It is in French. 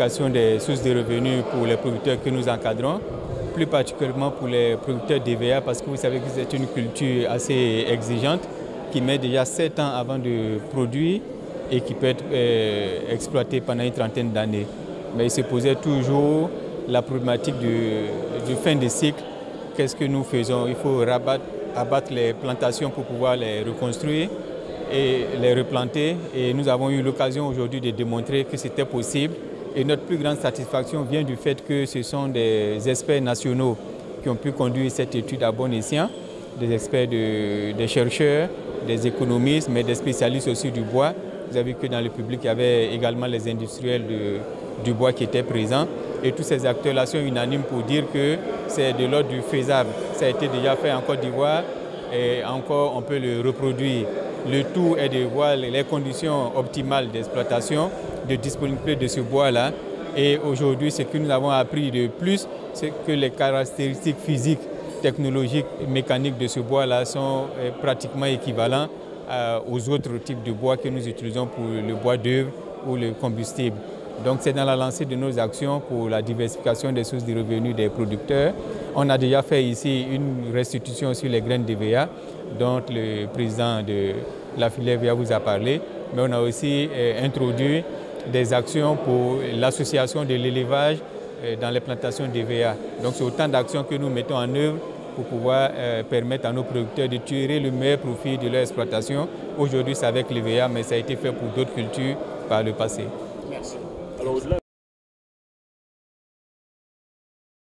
diversification des sources de revenus pour les producteurs que nous encadrons, plus particulièrement pour les producteurs d'EVA, parce que vous savez que c'est une culture assez exigeante qui met déjà 7 ans avant de produire et qui peut être exploitée pendant une trentaine d'années. Mais il se posait toujours la problématique du fin de cycle. Qu'est-ce que nous faisons? Il faut abattre les plantations pour pouvoir les reconstruire et les replanter. Et nous avons eu l'occasion aujourd'hui de démontrer que c'était possible. Et notre plus grande satisfaction vient du fait que ce sont des experts nationaux qui ont pu conduire cette étude à bon escient, des experts, des chercheurs, des économistes, mais des spécialistes aussi du bois. Vous avez vu que dans le public, il y avait également les industriels du bois qui étaient présents. Et tous ces acteurs-là sont unanimes pour dire que c'est de l'ordre du faisable. Ça a été déjà fait en Côte d'Ivoire et encore on peut le reproduire. Le tout est de voir les conditions optimales d'exploitation, de disponibilité de ce bois-là. Et aujourd'hui, ce que nous avons appris de plus, c'est que les caractéristiques physiques, technologiques et mécaniques de ce bois-là sont pratiquement équivalents aux autres types de bois que nous utilisons pour le bois d'œuvre ou le combustible. Donc c'est dans la lancée de nos actions pour la diversification des sources de revenus des producteurs. On a déjà fait ici une restitution sur les graines d'EVA dont le président de la filière EVA vous a parlé, mais on a aussi introduit des actions pour l'association de l'élevage dans les plantations d'EVA. Donc c'est autant d'actions que nous mettons en œuvre pour pouvoir permettre à nos producteurs de tirer le meilleur profit de leur exploitation. Aujourd'hui c'est avec l'EVA, mais ça a été fait pour d'autres cultures par le passé. Merci. Alors, au-delà